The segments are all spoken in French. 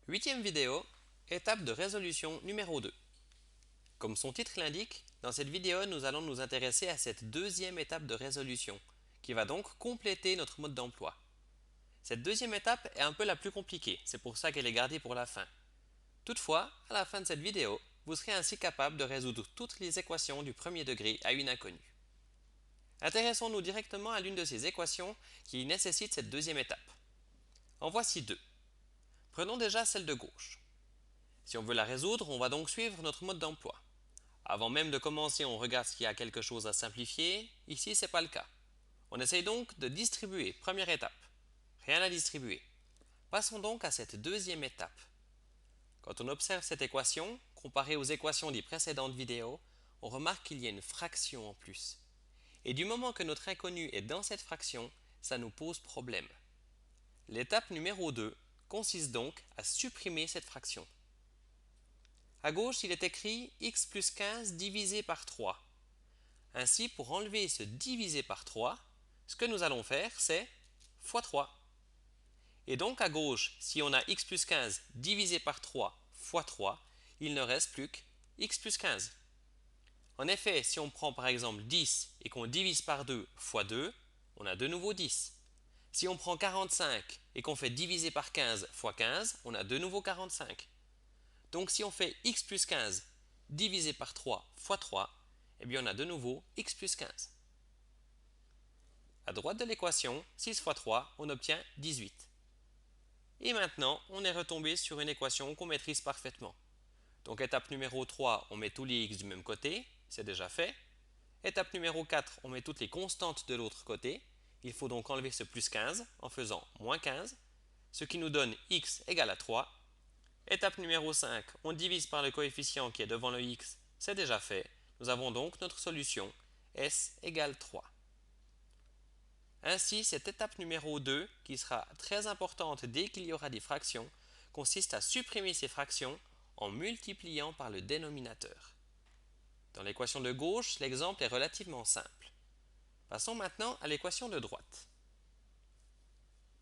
Huitième vidéo, étape de résolution numéro 2. Comme son titre l'indique, dans cette vidéo nous allons nous intéresser à cette deuxième étape de résolution, qui va donc compléter notre mode d'emploi. Cette deuxième étape est un peu la plus compliquée, c'est pour ça qu'elle est gardée pour la fin. Toutefois, à la fin de cette vidéo, vous serez ainsi capable de résoudre toutes les équations du premier degré à une inconnue. Intéressons-nous directement à l'une de ces équations qui nécessite cette deuxième étape. En voici deux. Prenons déjà celle de gauche. Si on veut la résoudre, on va donc suivre notre mode d'emploi. Avant même de commencer, on regarde s'il y a quelque chose à simplifier. Ici, ce n'est pas le cas. On essaye donc de distribuer. Première étape. Rien à distribuer. Passons donc à cette deuxième étape. Quand on observe cette équation, comparée aux équations des précédentes vidéos, on remarque qu'il y a une fraction en plus. Et du moment que notre inconnu est dans cette fraction, ça nous pose problème. L'étape numéro 2 consiste donc à supprimer cette fraction. À gauche, il est écrit x plus 15 divisé par 3. Ainsi, pour enlever ce divisé par 3, ce que nous allons faire, c'est fois 3. Et donc à gauche, si on a x plus 15 divisé par 3 fois 3, il ne reste plus que x plus 15. En effet, si on prend par exemple 10 et qu'on divise par 2 fois 2, on a de nouveau 10. Si on prend 45 et qu'on fait diviser par 15 fois 15, on a de nouveau 45. Donc si on fait x plus 15 divisé par 3 fois 3, eh bien on a de nouveau x plus 15. À droite de l'équation, 6 fois 3, on obtient 18. Et maintenant, on est retombé sur une équation qu'on maîtrise parfaitement. Donc étape numéro 3, on met tous les x du même côté, c'est déjà fait. Étape numéro 4, on met toutes les constantes de l'autre côté. Il faut donc enlever ce plus 15 en faisant moins 15, ce qui nous donne x égale à 3. Étape numéro 5, on divise par le coefficient qui est devant le x, c'est déjà fait. Nous avons donc notre solution, s égale 3. Ainsi, cette étape numéro 2, qui sera très importante dès qu'il y aura des fractions, consiste à supprimer ces fractions en multipliant par le dénominateur. Dans l'équation de gauche, l'exemple est relativement simple. Passons maintenant à l'équation de droite.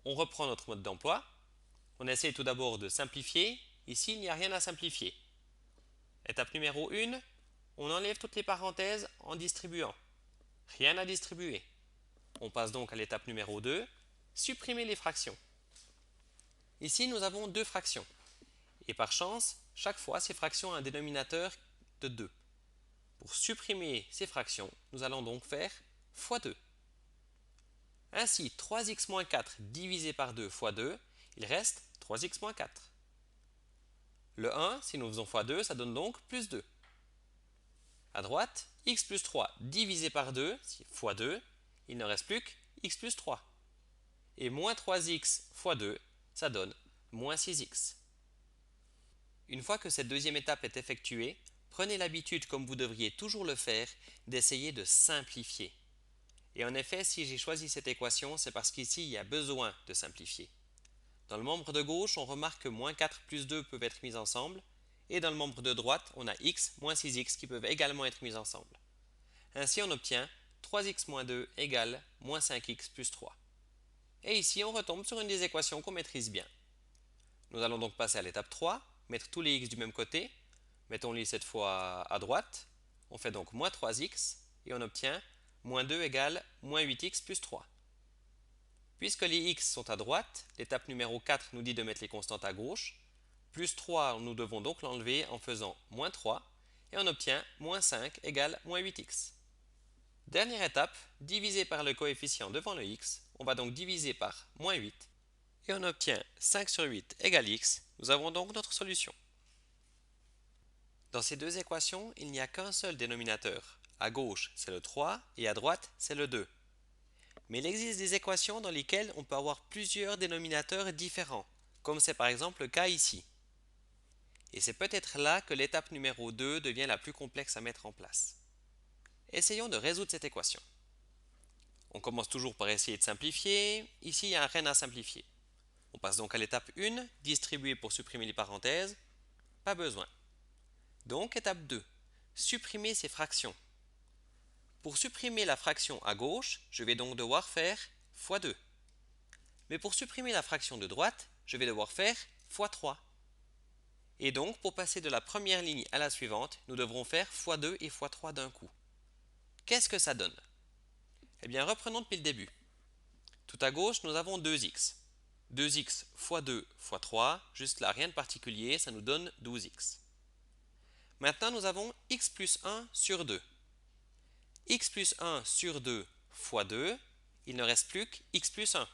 On reprend notre mode d'emploi. On essaie tout d'abord de simplifier. Ici, il n'y a rien à simplifier. Étape numéro 1, on enlève toutes les parenthèses en distribuant. Rien à distribuer. On passe donc à l'étape numéro 2, supprimer les fractions. Ici, nous avons deux fractions. Et par chance, chaque fois, ces fractions ont un dénominateur de 2. Pour supprimer ces fractions, nous allons donc faire fois 2. Ainsi, 3x moins 4 divisé par 2 fois 2, il reste 3x moins 4. Le 1, si nous faisons fois 2, ça donne donc plus 2. À droite, x plus 3 divisé par 2 fois 2, il ne reste plus que x plus 3. Et moins 3x fois 2, ça donne moins 6x. Une fois que cette deuxième étape est effectuée, prenez l'habitude, comme vous devriez toujours le faire, d'essayer de simplifier. Et en effet, si j'ai choisi cette équation, c'est parce qu'ici, il y a besoin de simplifier. Dans le membre de gauche, on remarque que moins 4 plus 2 peuvent être mis ensemble, et dans le membre de droite, on a x moins 6x qui peuvent également être mis ensemble. Ainsi, on obtient 3x moins 2 égale moins 5x plus 3. Et ici, on retombe sur une des équations qu'on maîtrise bien. Nous allons donc passer à l'étape 3, mettre tous les x du même côté. Mettons-les cette fois à droite. On fait donc moins 3x et on obtient moins 2 égale moins 8x plus 3. Puisque les x sont à droite, l'étape numéro 4 nous dit de mettre les constantes à gauche. Plus 3, nous devons donc l'enlever en faisant moins 3 et on obtient moins 5 égale moins 8x. Dernière étape, diviser par le coefficient devant le x, on va donc diviser par moins 8 et on obtient 5 sur 8 égale x. Nous avons donc notre solution. Dans ces deux équations, il n'y a qu'un seul dénominateur. À gauche, c'est le 3 et à droite, c'est le 2. Mais il existe des équations dans lesquelles on peut avoir plusieurs dénominateurs différents, comme c'est par exemple le cas ici. Et c'est peut-être là que l'étape numéro 2 devient la plus complexe à mettre en place. Essayons de résoudre cette équation. On commence toujours par essayer de simplifier. Ici, il n'y a rien à simplifier. On passe donc à l'étape 1, distribuer pour supprimer les parenthèses. Pas besoin. Donc, étape 2, supprimer ces fractions. Pour supprimer la fraction à gauche, je vais donc devoir faire fois 2. Mais pour supprimer la fraction de droite, je vais devoir faire fois 3. Et donc, pour passer de la première ligne à la suivante, nous devrons faire x2 et x3 d'un coup. Qu'est-ce que ça donne? Eh bien, reprenons depuis le début. Tout à gauche, nous avons 2x. 2x fois 2 fois 3, juste là, rien de particulier, ça nous donne 12x. Maintenant, nous avons x plus 1 sur 2. X plus 1 sur 2 fois 2, il ne reste plus que x plus 1.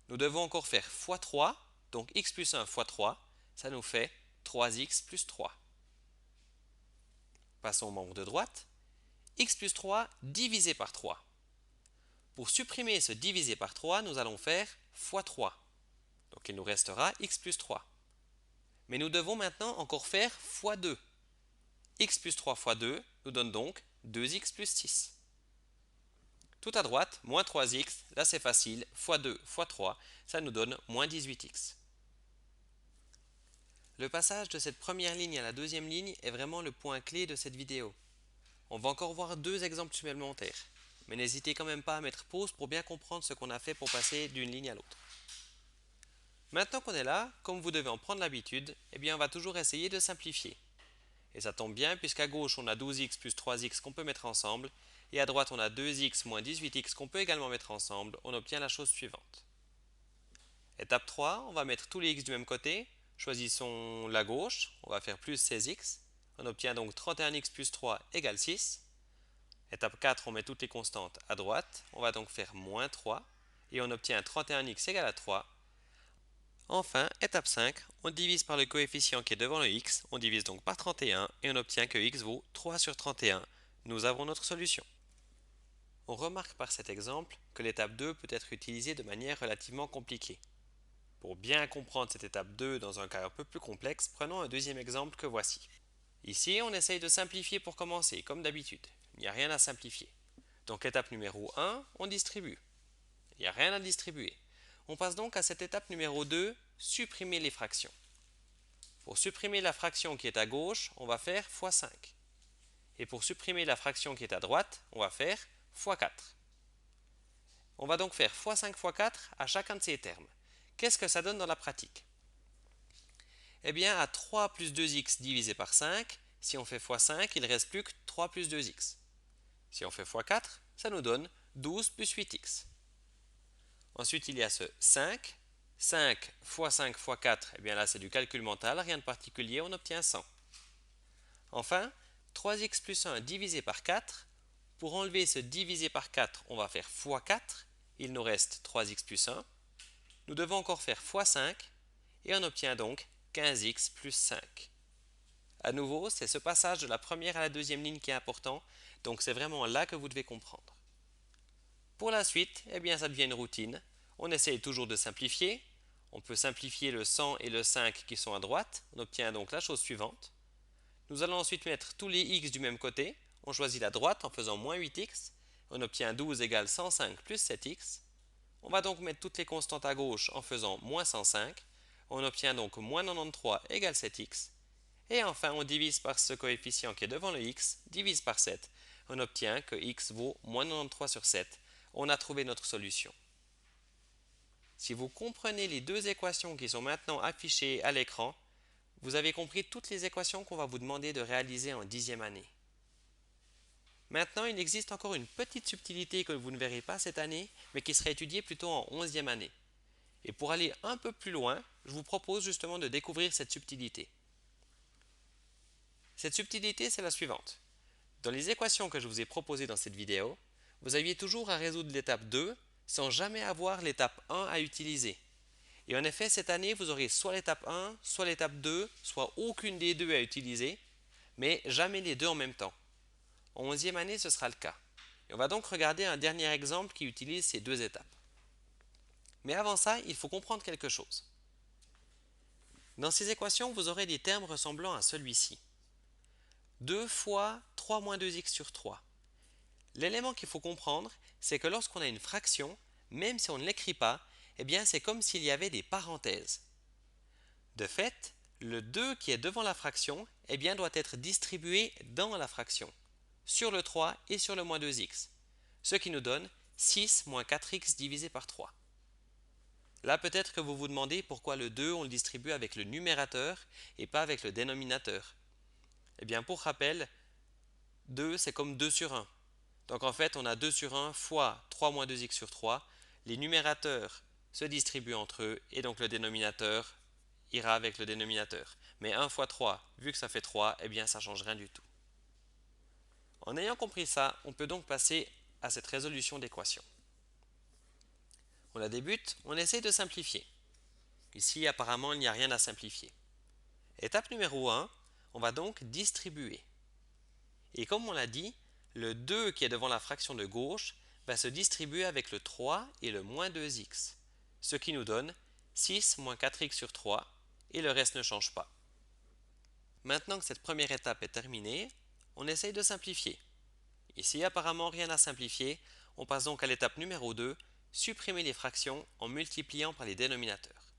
Nous devons encore faire fois 3, donc x plus 1 fois 3, ça nous fait 3x plus 3. Passons au membre de droite. X plus 3 divisé par 3. Pour supprimer ce divisé par 3, nous allons faire fois 3. Donc il nous restera x plus 3. Mais nous devons maintenant encore faire fois 2. X plus 3 fois 2 nous donne donc 2x plus 6. Tout à droite, moins 3x, là c'est facile, fois 2 fois 3, ça nous donne moins 18x. Le passage de cette première ligne à la deuxième ligne est vraiment le point clé de cette vidéo. On va encore voir deux exemples supplémentaires, mais n'hésitez quand même pas à mettre pause pour bien comprendre ce qu'on a fait pour passer d'une ligne à l'autre. Maintenant qu'on est là, comme vous devez en prendre l'habitude, eh bien on va toujours essayer de simplifier. Et ça tombe bien puisqu'à gauche on a 12x plus 3x qu'on peut mettre ensemble, et à droite on a 2x moins 18x qu'on peut également mettre ensemble, on obtient la chose suivante. Étape 3, on va mettre tous les x du même côté, choisissons la gauche, on va faire plus 16x, on obtient donc 31x plus 3 égale 6. Étape 4, on met toutes les constantes à droite, on va donc faire moins 3, et on obtient 31x égale à 3. Enfin, étape 5, on divise par le coefficient qui est devant le x, on divise donc par 31 et on obtient que x vaut 3 sur 31. Nous avons notre solution. On remarque par cet exemple que l'étape 2 peut être utilisée de manière relativement compliquée. Pour bien comprendre cette étape 2 dans un cas un peu plus complexe, prenons un deuxième exemple que voici. Ici, on essaye de simplifier pour commencer, comme d'habitude. Il n'y a rien à simplifier. Donc étape numéro 1, on distribue. Il n'y a rien à distribuer. On passe donc à cette étape numéro 2, supprimer les fractions. Pour supprimer la fraction qui est à gauche, on va faire x5. Et pour supprimer la fraction qui est à droite, on va faire x4. On va donc faire x5 x4 à chacun de ces termes. Qu'est-ce que ça donne dans la pratique? Eh bien, à 3 plus 2x divisé par 5, si on fait x5, il ne reste plus que 3 plus 2x. Si on fait x4, ça nous donne 12 plus 8x. Ensuite, il y a ce 5. 5 x 5 x 4, eh bien là c'est du calcul mental, rien de particulier, on obtient 100. Enfin, 3x plus 1 divisé par 4. Pour enlever ce divisé par 4, on va faire x4. Il nous reste 3x plus 1. Nous devons encore faire x5 et on obtient donc 15x plus 5. À nouveau, c'est ce passage de la première à la deuxième ligne qui est important, donc c'est vraiment là que vous devez comprendre. Pour la suite, eh bien ça devient une routine. On essaye toujours de simplifier. On peut simplifier le 100 et le 5 qui sont à droite. On obtient donc la chose suivante. Nous allons ensuite mettre tous les x du même côté. On choisit la droite en faisant moins 8x. On obtient 12 égale 105 plus 7x. On va donc mettre toutes les constantes à gauche en faisant moins 105. On obtient donc moins 93 égale 7x. Et enfin, on divise par ce coefficient qui est devant le x, divise par 7. On obtient que x vaut moins 93 sur 7. On a trouvé notre solution. Si vous comprenez les deux équations qui sont maintenant affichées à l'écran, vous avez compris toutes les équations qu'on va vous demander de réaliser en 10e année. Maintenant, il existe encore une petite subtilité que vous ne verrez pas cette année, mais qui sera étudiée plutôt en 11e année. Et pour aller un peu plus loin, je vous propose justement de découvrir cette subtilité. Cette subtilité, c'est la suivante. Dans les équations que je vous ai proposées dans cette vidéo, vous aviez toujours à résoudre l'étape 2 sans jamais avoir l'étape 1 à utiliser. Et en effet, cette année, vous aurez soit l'étape 1, soit l'étape 2, soit aucune des deux à utiliser, mais jamais les deux en même temps. En 11e année, ce sera le cas. Et on va donc regarder un dernier exemple qui utilise ces deux étapes. Mais avant ça, il faut comprendre quelque chose. Dans ces équations, vous aurez des termes ressemblant à celui-ci. 2 fois 3 moins 2x sur 3. L'élément qu'il faut comprendre, c'est que lorsqu'on a une fraction, même si on ne l'écrit pas, eh bien c'est comme s'il y avait des parenthèses. De fait, le 2 qui est devant la fraction, eh bien doit être distribué dans la fraction, sur le 3 et sur le moins 2x, ce qui nous donne 6 moins 4x divisé par 3. Là, peut-être que vous vous demandez pourquoi le 2, on le distribue avec le numérateur et pas avec le dénominateur. Eh bien, pour rappel, 2, c'est comme 2 sur 1. Donc en fait, on a 2 sur 1 fois 3 moins 2x sur 3. Les numérateurs se distribuent entre eux et donc le dénominateur ira avec le dénominateur. Mais 1 fois 3, vu que ça fait 3, eh bien ça ne change rien du tout. En ayant compris ça, on peut donc passer à cette résolution d'équation. On la débute, on essaye de simplifier. Ici, apparemment, il n'y a rien à simplifier. Étape numéro 1, on va donc distribuer. Et comme on l'a dit, le 2 qui est devant la fraction de gauche va se distribuer avec le 3 et le moins 2x, ce qui nous donne 6 moins 4x sur 3, et le reste ne change pas. Maintenant que cette première étape est terminée, on essaye de simplifier. Ici, apparemment, rien à simplifier, on passe donc à l'étape numéro 2, supprimer les fractions en multipliant par les dénominateurs.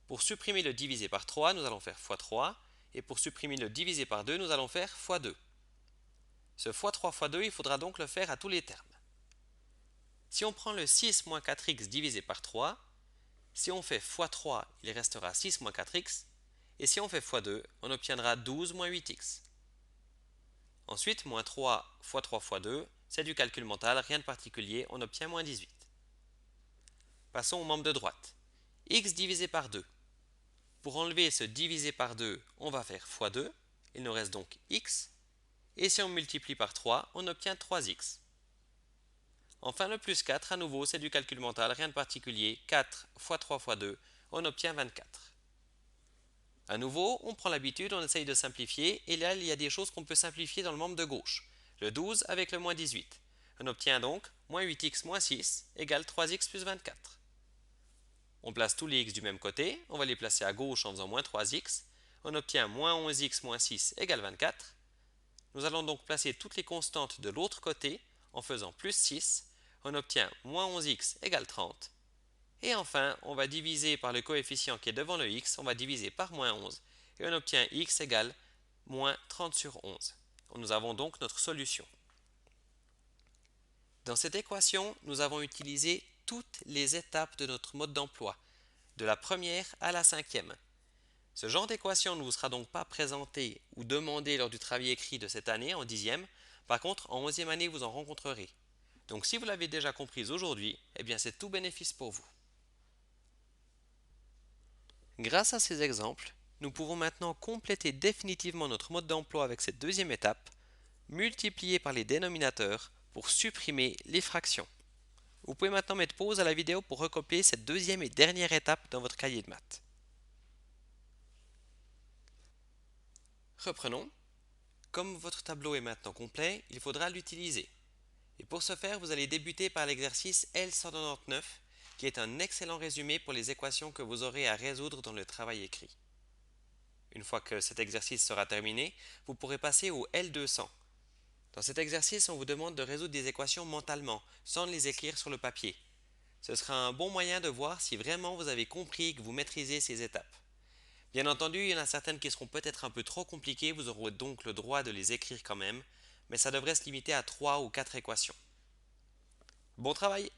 Pour supprimer le divisé par 3, nous allons faire x3, et pour supprimer le divisé par 2, nous allons faire x2. Ce x3 x2, il faudra donc le faire à tous les termes. Si on prend le 6 moins 4x divisé par 3, si on fait x3, il restera 6 moins 4x, et si on fait x2, on obtiendra 12 moins 8x. Ensuite, moins 3 fois 3 fois 2, c'est du calcul mental, rien de particulier, on obtient moins 18. Passons au membre de droite. X divisé par 2. Pour enlever ce divisé par 2, on va faire x2, il nous reste donc x, et si on multiplie par 3, on obtient 3x. Enfin, le plus 4, à nouveau, c'est du calcul mental, rien de particulier, 4 fois 3 fois 2, on obtient 24. À nouveau, on prend l'habitude, on essaye de simplifier, et là, il y a des choses qu'on peut simplifier dans le membre de gauche. Le 12 avec le moins 18. On obtient donc moins 8x moins 6 égale 3x plus 24. On place tous les x du même côté, on va les placer à gauche en faisant moins 3x. On obtient moins 11x moins 6 égale 24. Nous allons donc placer toutes les constantes de l'autre côté en faisant plus 6. On obtient moins 11x égale 30. Et enfin, on va diviser par le coefficient qui est devant le x, on va diviser par moins 11. Et on obtient x égale moins 30 sur 11. Nous avons donc notre solution. Dans cette équation, nous avons utilisé toutes les étapes de notre mode d'emploi, de la première à la cinquième. Ce genre d'équation ne vous sera donc pas présenté ou demandé lors du travail écrit de cette année en dixième. Par contre, en 11e année, vous en rencontrerez. Donc si vous l'avez déjà comprise aujourd'hui, eh bien c'est tout bénéfice pour vous. Grâce à ces exemples, nous pouvons maintenant compléter définitivement notre mode d'emploi avec cette deuxième étape, multiplier par les dénominateurs pour supprimer les fractions. Vous pouvez maintenant mettre pause à la vidéo pour recopier cette deuxième et dernière étape dans votre cahier de maths. Reprenons. Comme votre tableau est maintenant complet, il faudra l'utiliser. Et pour ce faire, vous allez débuter par l'exercice L199, qui est un excellent résumé pour les équations que vous aurez à résoudre dans le travail écrit. Une fois que cet exercice sera terminé, vous pourrez passer au L200. Dans cet exercice, on vous demande de résoudre des équations mentalement, sans les écrire sur le papier. Ce sera un bon moyen de voir si vraiment vous avez compris et que vous maîtrisez ces étapes. Bien entendu, il y en a certaines qui seront peut-être un peu trop compliquées, vous aurez donc le droit de les écrire quand même, mais ça devrait se limiter à 3 ou 4 équations. Bon travail!